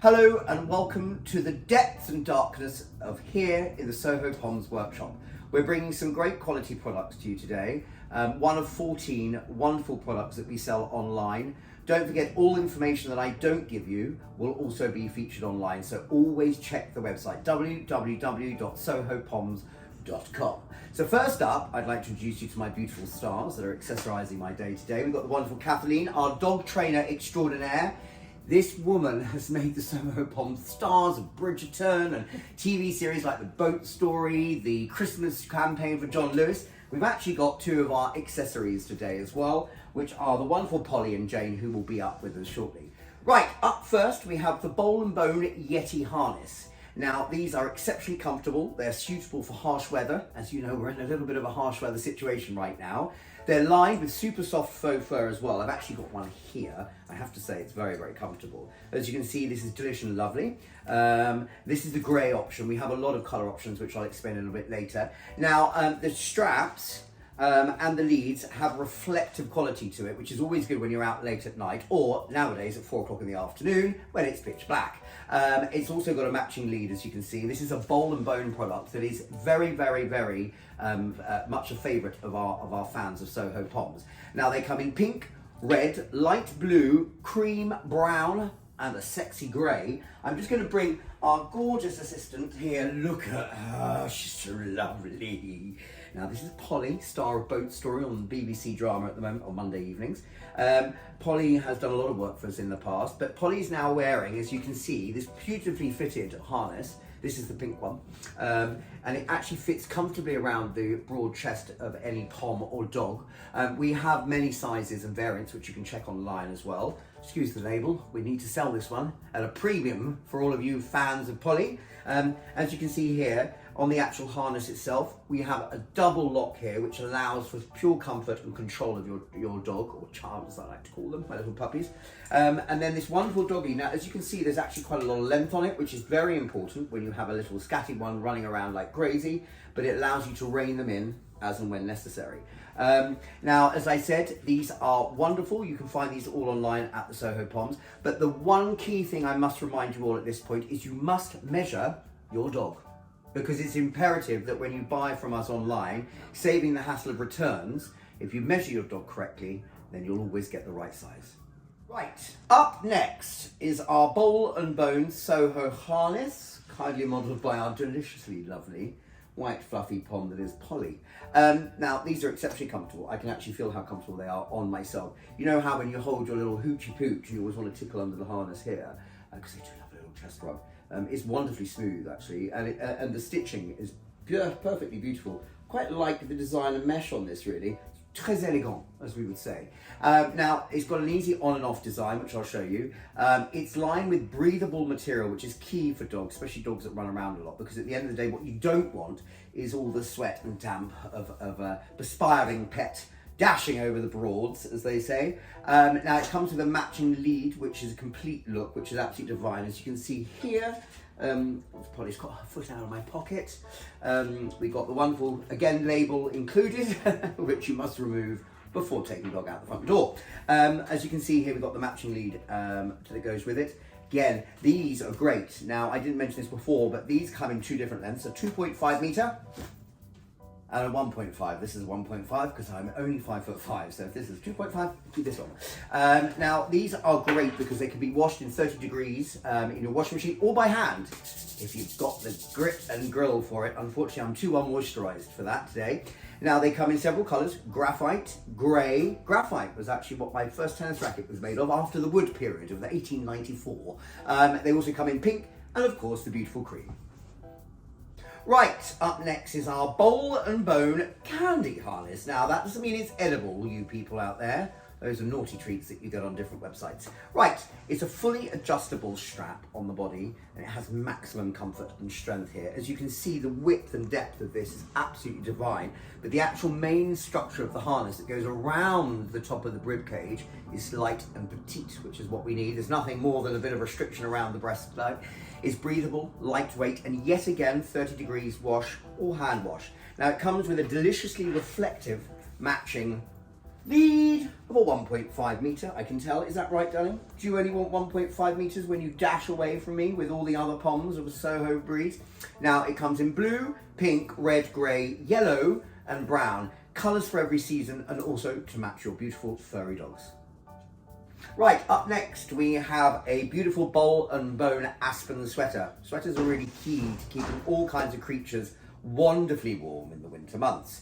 Hello and welcome to the depths and darkness of here in the SohoPoms workshop. We're bringing some great quality products to you today. One of 14 wonderful products that we sell online. Don't forget, all information that I don't give you will also be featured online, so always check the website www.SohoPoms.com. So first up, I'd like to introduce you to my beautiful stars that are accessorizing my day today. We've got the wonderful Kathleen, our dog trainer extraordinaire. This woman has made the SohoPoms stars of Bridgerton and TV series like The Boat Story, the Christmas campaign for John Lewis. We've actually got two of our accessories today as well, which are the wonderful Polly and Jane, who will be up with us shortly. Right, up first we have the Bowl&Bone Yeti harness. Now, these are exceptionally comfortable. They're suitable for harsh weather. As you know, we're in a little bit of a harsh weather situation right now. They're lined with super soft faux fur as well. I've actually got one here. I have to say it's very, very comfortable. As you can see, this is delicious and lovely. This is the grey option. We have a lot of colour options, which I'll explain a little bit later. Now, the straps and the leads have reflective quality to it, which is always good when you're out late at night, or nowadays at 4 o'clock in the afternoon when it's pitch black. It's also got a matching lead, as you can see. This is a Bowl&Bone product that is very, very, very much a favourite of our fans of SohoPoms. Now, they come in pink, red, light blue, cream, brown, and a sexy grey. I'm just going to bring our gorgeous assistant here. Look at her, she's so lovely. Now, this is Polly, star of Boat Story on BBC drama at the moment, on Monday evenings. Polly has done a lot of work for us in the past, but Polly's now wearing, as you can see, this beautifully fitted harness. This is the pink one, and it actually fits comfortably around the broad chest of any pom or dog. We have many sizes and variants, which you can check online as well. Excuse the label, we need to sell this one at a premium for all of you fans of Polly. As you can see here, on the actual harness itself, we have a double lock here, which allows for pure comfort and control of your dog, or child as I like to call them, my little puppies. And then this wonderful doggy. Now, as you can see, there's actually quite a lot of length on it, which is very important when you have a little scatty one running around like crazy, but it allows you to rein them in as and when necessary. Now, as I said, these are wonderful. You can find these all online at the SohoPoms. But the one key thing I must remind you all at this point is you must measure your dog, because it's imperative that when you buy from us online, saving the hassle of returns, if you measure your dog correctly, then you'll always get the right size. Right, up next is our Bowl&Bone SOHO harness, kindly modelled by our deliciously lovely white fluffy pom that is Polly. Now, these are exceptionally comfortable. I can actually feel how comfortable they are on myself. You know how when you hold your little hoochie pooch, you always want to tickle under the harness here, because they do love a little chest rub. It's wonderfully smooth, actually, and the stitching is perfectly beautiful. Quite like the design and mesh on this, really. Très élégant, as we would say. Now, it's got an easy on and off design, which I'll show you. It's lined with breathable material, which is key for dogs, especially dogs that run around a lot, because at the end of the day, what you don't want is all the sweat and damp of a perspiring pet dashing over the broads, as they say. Now, it comes with a matching lead, which is a complete look, which is absolutely divine. As you can see here, Polly's got her foot out of my pocket. We got the wonderful, again, label included, which you must remove before taking the dog out the front door. As you can see here, we've got the matching lead that goes with it. Again, these are great. Now, I didn't mention this before, but these come in two different lengths, a 2.5 metre and a 1.5. This is a 1.5 because I'm only 5'5", so if this is 2.5, do this one. Now, these are great because they can be washed in 30 degrees in your washing machine or by hand if you've got the grit and grill for it. Unfortunately, I'm too unmoisturised for that today. Now, they come in several colours: graphite, grey. Graphite was actually what my first tennis racket was made of after the wood period of the 1894. They also come in pink and, of course, the beautiful cream. Right, up next is our Bowl&Bone candy harness. Now, that doesn't mean it's edible, you people out there. Those are naughty treats that you get on different websites. Right, it's a fully adjustable strap on the body, and it has maximum comfort and strength here. As you can see, the width and depth of this is absolutely divine, but the actual main structure of the harness that goes around the top of the rib cage is light and petite, which is what we need. There's nothing more than a bit of restriction around the breastplate. It's breathable, lightweight, and yet again, 30 degrees wash or hand wash. Now, it comes with a deliciously reflective matching Lead of a 1.5 metre, I can tell. Is that right, darling? Do you only want 1.5 metres when you dash away from me with all the other Poms of a Soho breed? Now, it comes in blue, pink, red, grey, yellow and brown. Colours for every season and also to match your beautiful furry dogs. Right, up next we have a beautiful Bowl&Bone Aspen sweater. Sweaters are really key to keeping all kinds of creatures wonderfully warm in the winter months.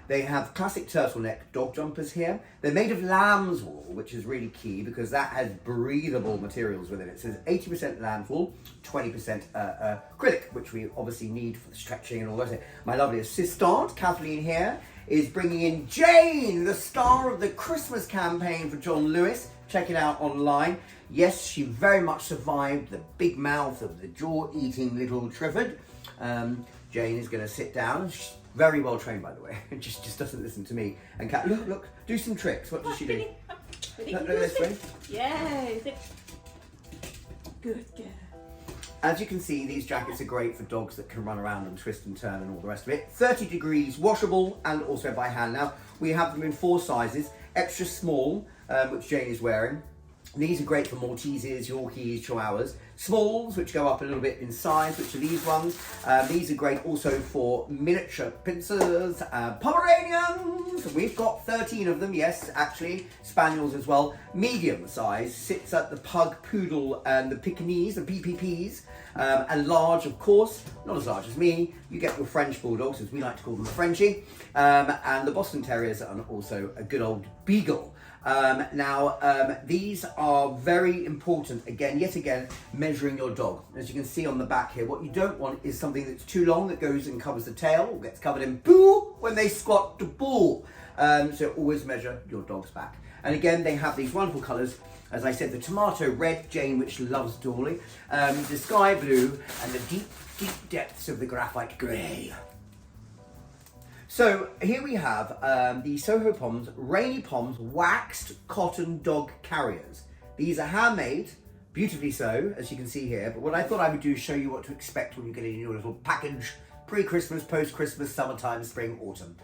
They have classic turtleneck dog jumpers here. They're made of lamb's wool, which is really key because that has breathable materials within it. It says 80% lamb's wool, 20% acrylic, which we obviously need for the stretching and all that. My lovely assistant, Kathleen here, is bringing in Jane, the star of the Christmas campaign for John Lewis. Check it out online. Yes, she very much survived the big mouth of the jaw-eating little Trifford. Jane is going to sit down. She's very well trained, by the way. just doesn't listen to me. And Kat, look, do some tricks. What does she do? Look this way. Yay! Good girl. As you can see, these jackets are great for dogs that can run around and twist and turn and all the rest of it. 30 degrees, washable, and also by hand. Now, we have them in 4 sizes. Extra small, which Jane is wearing. These are great for Malteses, Yorkies, Chihuahuas. Smalls, which go up a little bit in size, which are these ones. These are great also for miniature pincers, Pomeranians. We've got 13 of them, yes, actually. Spaniels as well. Medium size, sits at the Pug, Poodle, and the Pekingese, the PPPs. And large, of course, not as large as me. You get your French Bulldogs, as we like to call them, Frenchie. And the Boston Terriers, and also a good old Beagle. These are very important, yet again, measuring your dog. As you can see on the back here, what you don't want is something that's too long that goes and covers the tail, or gets covered in poo when they squat to bull. So always measure your dog's back. And again, they have these wonderful colours. As I said, the tomato red, Jane, which loves Dolly, the sky blue, and the deep, deep depths of the graphite grey. So here we have the SohoPoms Rainy Poms waxed cotton dog carriers. These are handmade, beautifully so, as you can see here. But what I thought I would do is show you what to expect when you get in your little package, pre-Christmas, post-Christmas, summertime, spring, autumn.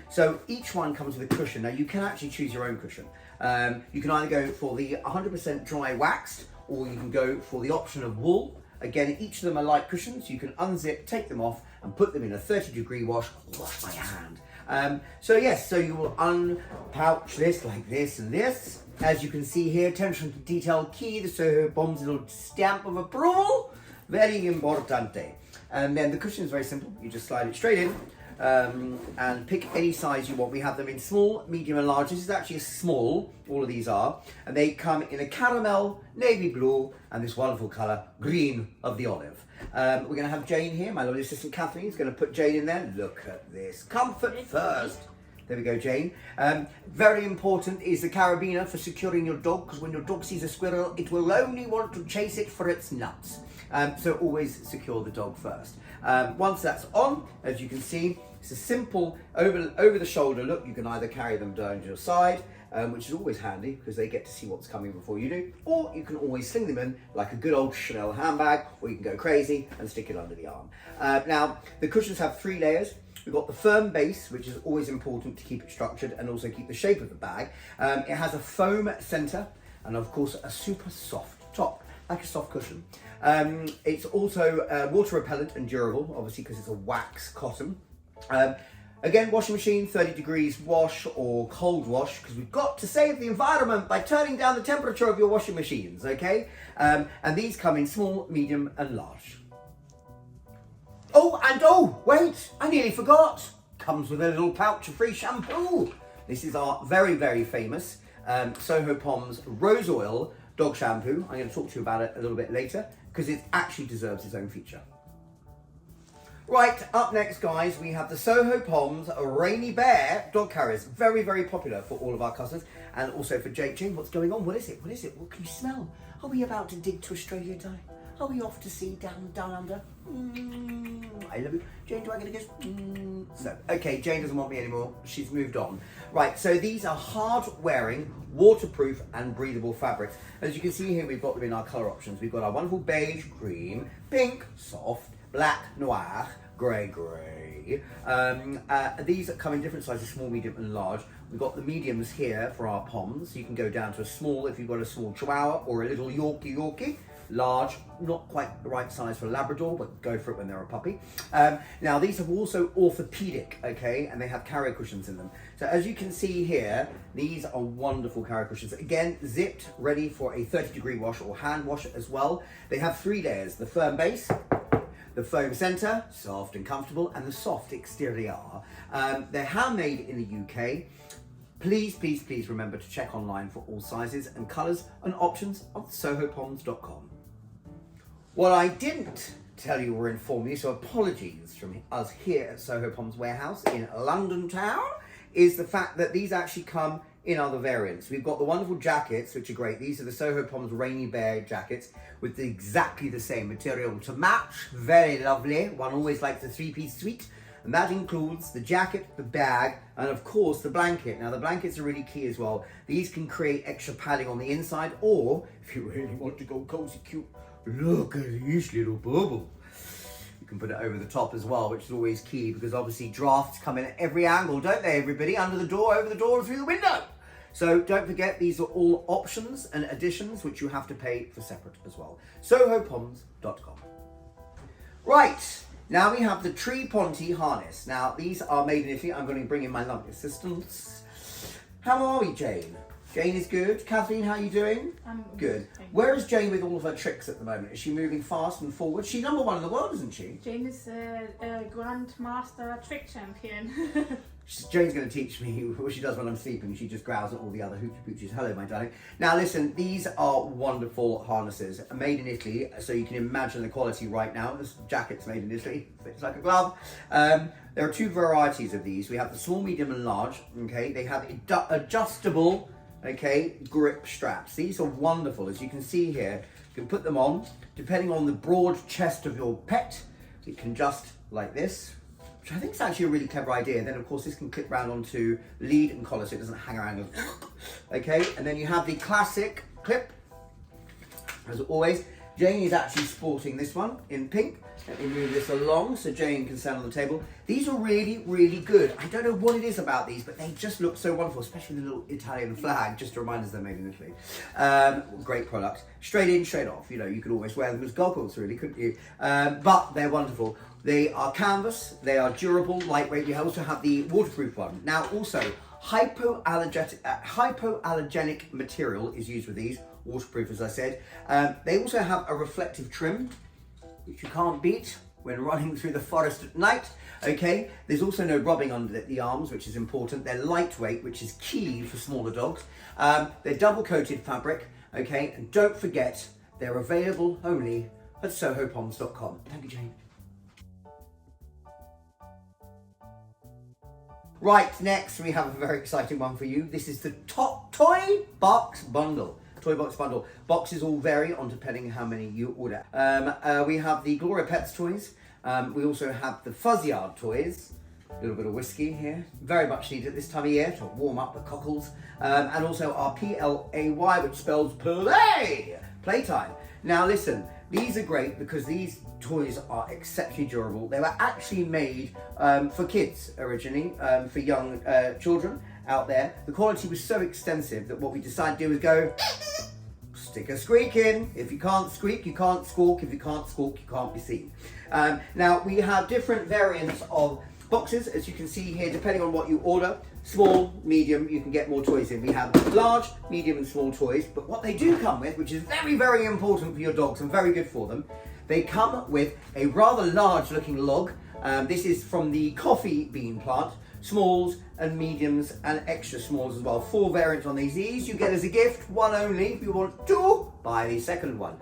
So each one comes with a cushion. Now you can actually choose your own cushion. You can either go for the 100% dry waxed, or you can go for the option of wool. Again, each of them are light cushions. You can unzip, take them off, and put them in a 30-degree wash by hand. So you will unpouch this like this and this. As you can see here, attention to detail key, the SohoPoms little stamp of approval. Very importante. And then the cushion is very simple. You just slide it straight in and pick any size you want. We have them in small, medium and large. This is actually a small, all of these are. And they come in a caramel, navy blue, and this wonderful colour, green of the olive. We're going to have Jane here. My lovely assistant Kathleen is going to put Jane in there. Look at this. Comfort first. There we go, Jane. Very important is the carabiner for securing your dog, because when your dog sees a squirrel, it will only want to chase it for its nuts. So always secure the dog first. Once that's on, as you can see, it's a simple over the shoulder look. You can either carry them down to your side, which is always handy because they get to see what's coming before you do, or you can always sling them in like a good old Chanel handbag, or you can go crazy and stick it under the arm. Now, the cushions have 3 layers. We've got the firm base, which is always important to keep it structured and also keep the shape of the bag. It has a foam centre and of course a super soft top, like a soft cushion. It's also water repellent and durable, obviously because it's a wax cotton. Again, washing machine, 30 degrees wash or cold wash, because we've got to save the environment by turning down the temperature of your washing machines, okay? And these come in small, medium and large. Oh, wait, I nearly forgot. Comes with a little pouch of free shampoo. This is our very, very famous SohoPoms Rose Oil dog shampoo. I'm going to talk to you about it a little bit later, because it actually deserves its own feature. Right, up next, guys, we have the SohoPoms Rainy Bear dog carriers. Very, very popular for all of our customers, and also for Jake. Jane, what's going on? What is it? What is it? What can you smell? Are we about to dig to Australia, darling? Are we off to sea down under? I love you. Jane, do I get a kiss? So, okay, Jane doesn't want me anymore. She's moved on. Right, so these are hard-wearing, waterproof and breathable fabrics. As you can see here, we've got them in our colour options. We've got our wonderful beige, cream, pink, soft, black, noir, grey. These come in different sizes, small, medium and large. We've got the mediums here for our Poms. You can go down to a small if you've got a small Chihuahua or a little Yorkie. Large, not quite the right size for a Labrador, but go for it when they're a puppy. Now these are also orthopedic, okay, and they have carrier cushions in them. So as you can see here, these are wonderful carrier cushions. Again, zipped, ready for a 30-degree wash or hand wash as well. They have 3 layers: the firm base, the foam center, soft and comfortable, and the soft exterior. They're handmade in the UK. Please remember to check online for all sizes and colours and options on SohoPoms.com. What I didn't tell you or inform you, so apologies from us here at SohoPoms Warehouse in London town, is the fact that these actually come in other variants. We've got the wonderful jackets, which are great. These are the SohoPoms Rainy Bear jackets with exactly the same material to match. Very lovely. One always likes a 3-piece suite. And that includes the jacket, the bag, and of course the blanket. Now the blankets are really key as well. These can create extra padding on the inside, or if you really want to go cozy cute, look at this little bubble. You can put it over the top as well, which is always key because obviously drafts come in at every angle, don't they, everybody? Under the door, over the door, and through the window. So don't forget, these are all options and additions which you have to pay for separate as well. SohoPoms.com. Right. Now we have the Tree Ponti harness. Now these are made in Italy. I'm going to bring in my lovely assistants. How are we, Jane? Jane is good. Kathleen, how are you doing? I'm good. Where is Jane with all of her tricks at the moment? Is she moving fast and forward? She's #1 in the world, isn't she? Jane is a Grandmaster Trick Champion. Jane's going to teach me what she does when I'm sleeping. She just growls at all the other hoochie poochies. Hello, my darling. Now, listen, these are wonderful harnesses made in Italy, so you can imagine the quality right now. This jacket's made in Italy, fits like a glove. There are 2 varieties of these. We have the small, medium, and large. Okay, they have adjustable, okay, grip straps. These are wonderful, as you can see here. You can put them on, depending on the broad chest of your pet. It can just like this, which I think is actually a really clever idea. Then of course this can clip round onto lead and collar so it doesn't hang around. Okay, and then you have the classic clip. As always, Jane is actually sporting this one in pink. Let me move this along so Jane can stand on the table. These are really good. I don't know what it is about these, but they just look so wonderful, especially the little Italian flag, just to remind us they're made in Italy. Great product. Straight in, straight off. You know, you could always wear them as goggles, really, couldn't you? But they're wonderful. They are canvas, they are durable, lightweight. We also have the waterproof one. Now, also, hypoallergenic material is used with these, waterproof, as I said. They also have a reflective trim, which you can't beat when running through the forest at night. Okay, there's also no rubbing under the arms, which is important. They're lightweight, which is key for smaller dogs. They're double coated fabric, okay, and don't forget, they're available only at SohoPoms.com. Thank you, Jane. Right, next we have a very exciting one for you. This is the top toy box bundle. Toy box bundle. Boxes all vary on depending how many you order. We have the Gloria Pets toys. We also have the Fuzz Yard toys. A little bit of whiskey here. Very much needed this time of year to warm up the cockles. And also our PLAY, which spells play. Playtime. Now listen, these are great because these toys are exceptionally durable. They were actually made for kids originally, for young children out there. The quality was so extensive that what we decided to do was go, stick a squeak in. If you can't squeak, you can't squawk. If you can't squawk, you can't be seen. Now we have different variants of boxes, as you can see here, depending on what you order. Small, medium, you can get more toys in. We have large, medium and small toys, but what they do come with, which is very important for your dogs and very good for them, they come with a rather large looking log. This is from the coffee bean plant. Smalls and mediums and extra smalls as well. 4 variants on these. These you get as a gift, one only. If you want 2, buy the second one.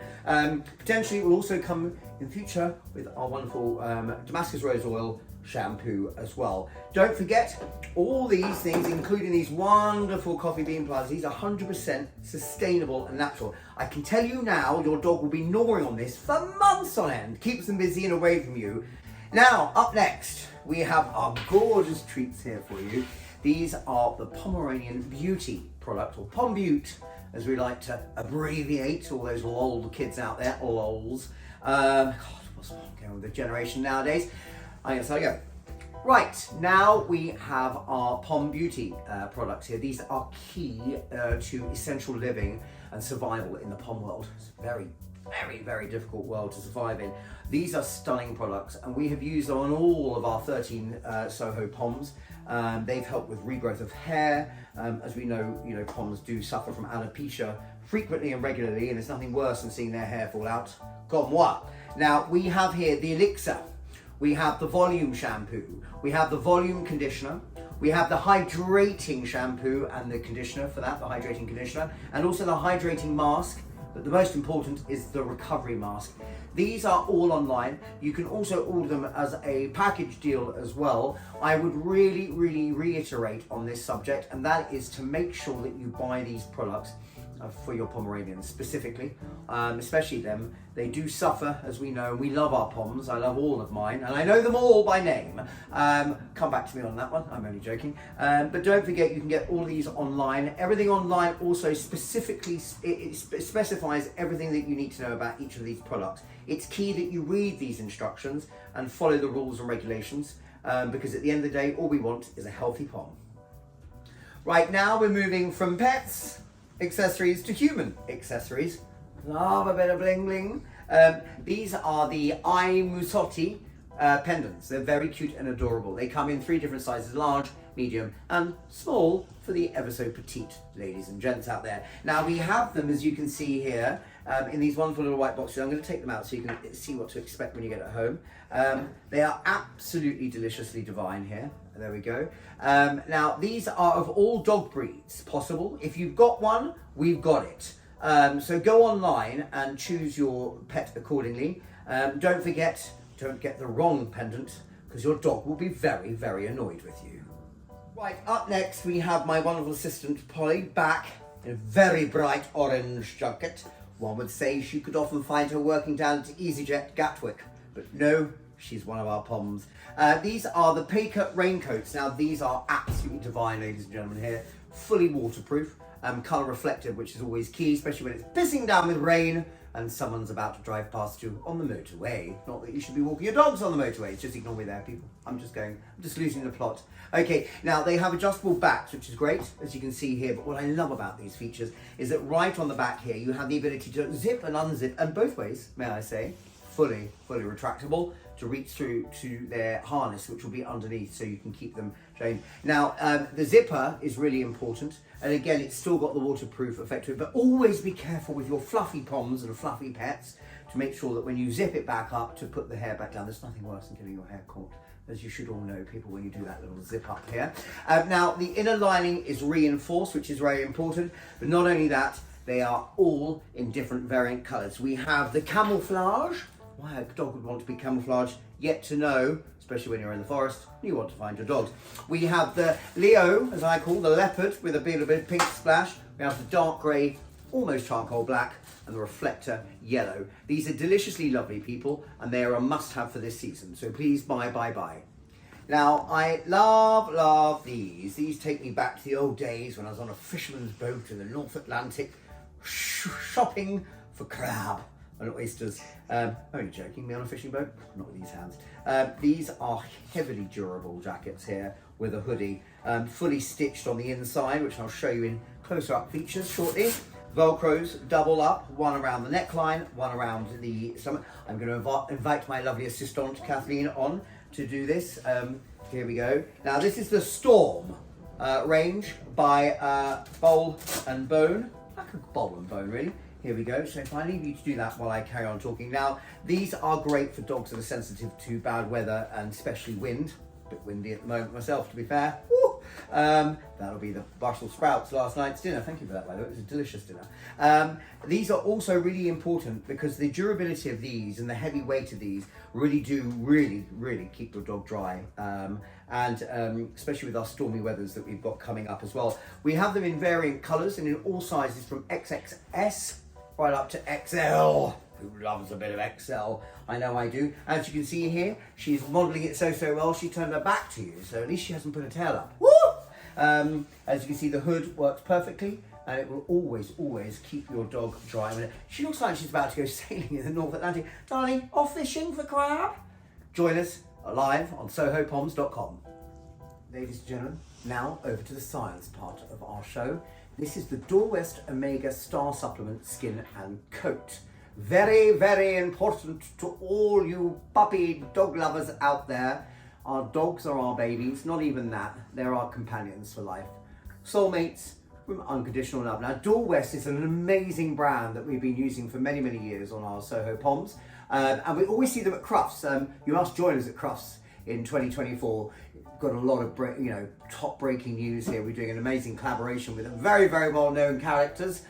Potentially it will also come in the future with our wonderful Damascus Rose Oil shampoo as well. Don't forget, all these things, including these wonderful coffee bean plants, these are 100% sustainable and natural. I can tell you now, your dog will be gnawing on this for months on end. Keeps them busy and away from you. Now, up next, we have our gorgeous treats here for you. These are the Pomeranian Beauty product, or Pom Beaut, as we like to abbreviate all those old kids out there, lols. God, what's going on with the generation nowadays? iMusotti go. Right, now we have our Pom Beauty products here. These are key to essential living and survival in the Pom world. It's a very, very, very difficult world to survive in. These are stunning products, and we have used them on all of our 13 Soho Poms. They've helped with regrowth of hair. As we know, Poms do suffer from alopecia frequently and regularly, and there's nothing worse than seeing their hair fall out. Comme moi. Now, we have here the elixir. We have the volume shampoo, we have the volume conditioner, we have the hydrating shampoo and the conditioner for that, the hydrating conditioner, and also the hydrating mask, but the most important is the recovery mask. These are all online. You can also order them as a package deal as well. I would really, really reiterate on this subject, and that is to make sure that you buy these products for your Pomeranians specifically, especially them. They do suffer, as we know. We love our Poms. I love all of mine, and I know them all by name. Come back to me on that one. I'm only joking. But don't forget, you can get all these online. Everything online also specifically, it specifies everything that you need to know about each of these products. It's key that you read these instructions and follow the rules and regulations, because at the end of the day, all we want is a healthy Pom. Right, now we're moving from pets accessories to human accessories. Love a bit of bling bling. These are the iMusotti pendants. They're very cute and adorable. They come in 3 different sizes: large, medium, and small for the ever so petite ladies and gents out there. Now we have them, as you can see here, in these wonderful little white boxes. I'm going to take them out so you can see what to expect when you get at home. They are absolutely deliciously divine here. There we go. Now, these are of all dog breeds possible. If you've got one, we've got it. So go online and choose your pet accordingly. Don't forget, don't get the wrong pendant, because your dog will be very, very annoyed with you. Right, up next we have my wonderful assistant Polly, back in a very bright orange jacket. One would say she could often find her working down at EasyJet Gatwick, but no, she's one of our Poms. These are the Paikka Raincoats. Now, these are absolutely divine, ladies and gentlemen, here. Fully waterproof, colour reflective, which is always key, especially when it's pissing down with rain and someone's about to drive past you on the motorway. Not that you should be walking your dogs on the motorway. Just ignore me there, people. I'm just losing the plot. Okay, now they have adjustable backs, which is great, as you can see here. But what I love about these features is that right on the back here, you have the ability to zip and unzip, and both ways, may I say, fully retractable, to reach through to their harness, which will be underneath, so you can keep them chained. Now, the zipper is really important, and again, it's still got the waterproof effect to it, but always be careful with your fluffy Poms and fluffy pets to make sure that when you zip it back up to put the hair back down, there's nothing worse than getting your hair caught, as you should all know, people, when you do that little zip up here. Now, the inner lining is reinforced, which is very important, but not only that, they are all in different variant colours. We have the camouflage. Why a dog would want to be camouflaged, yet to know, especially when you're in the forest, you want to find your dogs. We have the Leo, as I call the leopard, with a bit of pink splash. We have the dark grey, almost charcoal black, and the reflector yellow. These are deliciously lovely, people, and they are a must-have for this season. So please buy. Now, I love these. These take me back to the old days when I was on a fisherman's boat in the North Atlantic, shopping for crab and oysters. Only joking, me on a fishing boat, not with these hands. These are heavily durable jackets here with a hoodie, fully stitched on the inside, which I'll show you in closer up features shortly. Velcros double up, one around the neckline, one around the stomach. I'm going to invite my lovely assistant Kathleen on to do this. Here we go. Now, this is the Storm range by Bowl&Bone. Like a Bowl&Bone, really. Here we go. So if I leave you to do that while I carry on talking. Now, these are great for dogs that are sensitive to bad weather and especially wind. A bit windy at the moment myself, to be fair. Woo! That'll be the Brussels sprouts last night's dinner. Thank you for that, by the way. It was a delicious dinner. These are also really important because the durability of these and the heavy weight of these really do really keep your dog dry. And especially with our stormy weathers that we've got coming up as well. We have them in variant colours and in all sizes from XXS right up to XL. Who loves a bit of XL? I know I do. As you can see here, she's modelling it so well, she turned her back to you, so at least she hasn't put her tail up. Woo! As you can see, the hood works perfectly, and it will always keep your dog dry. She looks like she's about to go sailing in the North Atlantic. Darling, off fishing for crab? Join us live on SohoPoms.com. Ladies and gentlemen, now over to the science part of our show. This is the Dorwest Omega Star Supplement Skin and Coat. Very, very important to all you puppy dog lovers out there. Our dogs are our babies, not even that. They're our companions for life. Soulmates from unconditional love. Now, Dorwest is an amazing brand that we've been using for many, many years on our Soho Poms. And we always see them at Crufts. You must join us at Crufts in 2024. Got a lot of top breaking news here. We're doing an amazing collaboration with very, very well-known characters.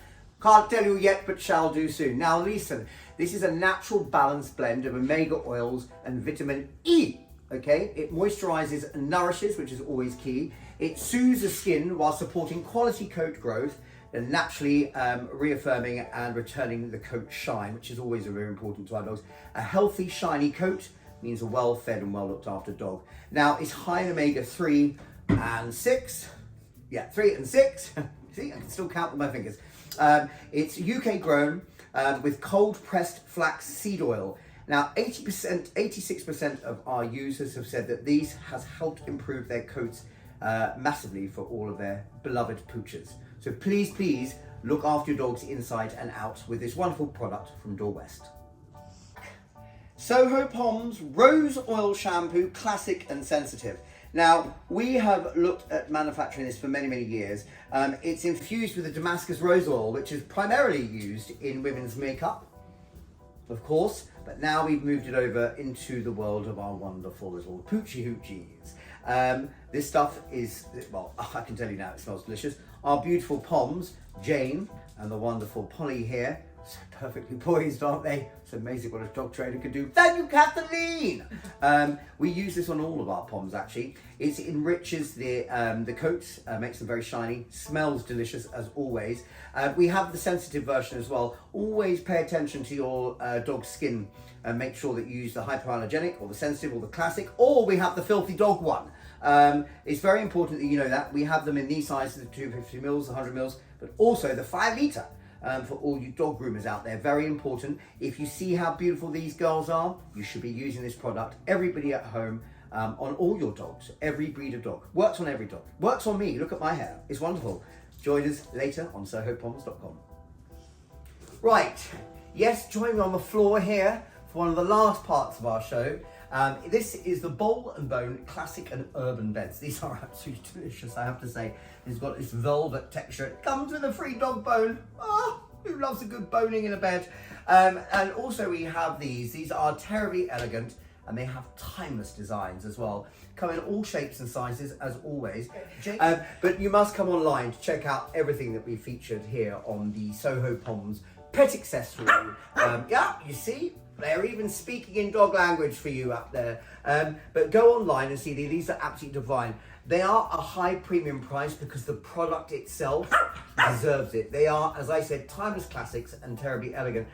Can't tell you yet, but shall do soon. Now listen, this is a natural balanced blend of omega oils and vitamin E. Okay, it moisturizes and nourishes, which is always key. It soothes the skin while supporting quality coat growth and naturally reaffirming and returning the coat shine, which is always very important to our dogs. A healthy, shiny coat means a well-fed and well-looked after dog. Now, it's high in omega-3 and 6. Yeah, 3 and 6. See, I can still count with my fingers. It's UK grown with cold pressed flax seed oil. Now, 86% of our users have said that these has helped improve their coats massively for all of their beloved poochers. So please, please look after your dogs inside and out with this wonderful product from Dorwest. SohoPoms Rose Oil Shampoo, classic and sensitive. Now, we have looked at manufacturing this for many, many years. It's infused with the Damascus rose oil, which is primarily used in women's makeup, of course, but now we've moved it over into the world of our wonderful little poochie hoochies. This stuff is, well, I can tell you now, it smells delicious. Our beautiful Poms, Jane, and the wonderful Polly here, so perfectly poised, aren't they? It's amazing what a dog trainer can do. Thank you, Kathleen! We use this on all of our Poms, actually. It enriches the coats, makes them very shiny, smells delicious as always. We have the sensitive version as well. Always pay attention to your dog's skin and make sure that you use the hypoallergenic or the sensitive or the classic, or we have the filthy dog one. It's very important that you know that. We have them in these sizes, the 250 mils, the 100 mils, but also the 5 litre. For all you dog groomers out there, very important. If you see how beautiful these girls are, you should be using this product. Everybody at home, on all your dogs, every breed of dog. Works on every dog. Works on me. Look at my hair. It's wonderful. Join us later on SohoPoms.com. Right. Yes, join me on the floor here for one of the last parts of our show. This is the Bowl&Bone Classic and Urban Beds. These are absolutely delicious, I have to say. It's got this velvet texture. It comes with a free dog bone. Oh, who loves a good boning in a bed? And also we have these. These are terribly elegant and they have timeless designs as well. Come in all shapes and sizes as always. But you must come online to check out everything that we featured here on the SohoPoms pet accessory. Yeah, you see? They're even speaking in dog language for you up there. But go online and see these are absolutely divine. They are a high premium price because the product itself deserves it. They are, as I said, timeless classics and terribly elegant.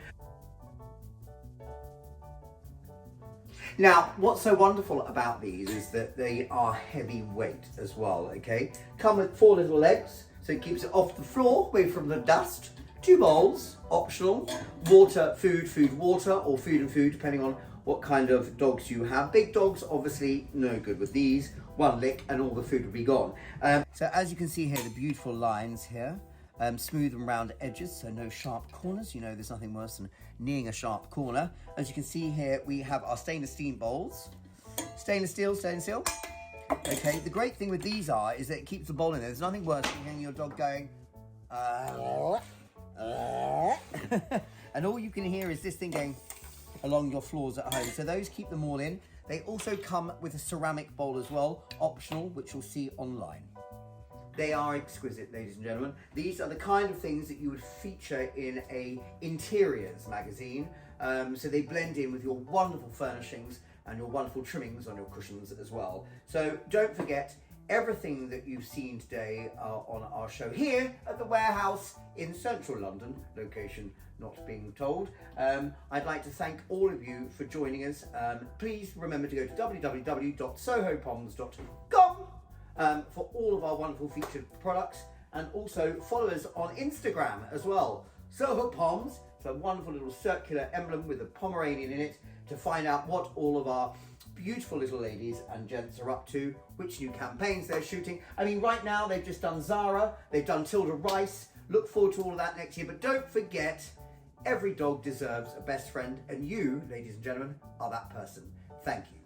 Now, what's so wonderful about these is that they are heavyweight as well, okay? Come with 4 little legs, so it keeps it off the floor, away from the dust. 2 bowls, optional. Water, food, water, or food and food, depending on what kind of dogs you have. Big dogs, obviously, no good with these. 1 lick and all the food will be gone. So as you can see here, the beautiful lines here. Smooth and round edges, so no sharp corners. You know, there's nothing worse than kneeing a sharp corner. As you can see here, we have our stainless steel bowls. Stainless steel. Okay, the great thing with these is that it keeps the bowl in there. There's nothing worse than hearing your dog going, and all you can hear is this thing going along your floors at home. So those keep them all in. They also come with a ceramic bowl as well, optional, which you'll see online. They are exquisite, ladies and gentlemen. These are the kind of things that you would feature in a interiors magazine. So they blend in with your wonderful furnishings and your wonderful trimmings on your cushions as well. So don't forget, everything that you've seen today on our show here at the warehouse in central London, location not being told. I'd like to thank all of you for joining us. Please remember to go to www.sohopoms.com for all of our wonderful featured products, and also follow us on Instagram as well. SohoPoms, it's a wonderful little circular emblem with a Pomeranian in it, to find out what all of our beautiful little ladies and gents are up to, which new campaigns they're shooting. I mean, right now they've just done Zara, they've done Tilda Rice. Look forward to all of that next year. But don't forget, every dog deserves a best friend, and you, ladies and gentlemen, are that person. Thank you.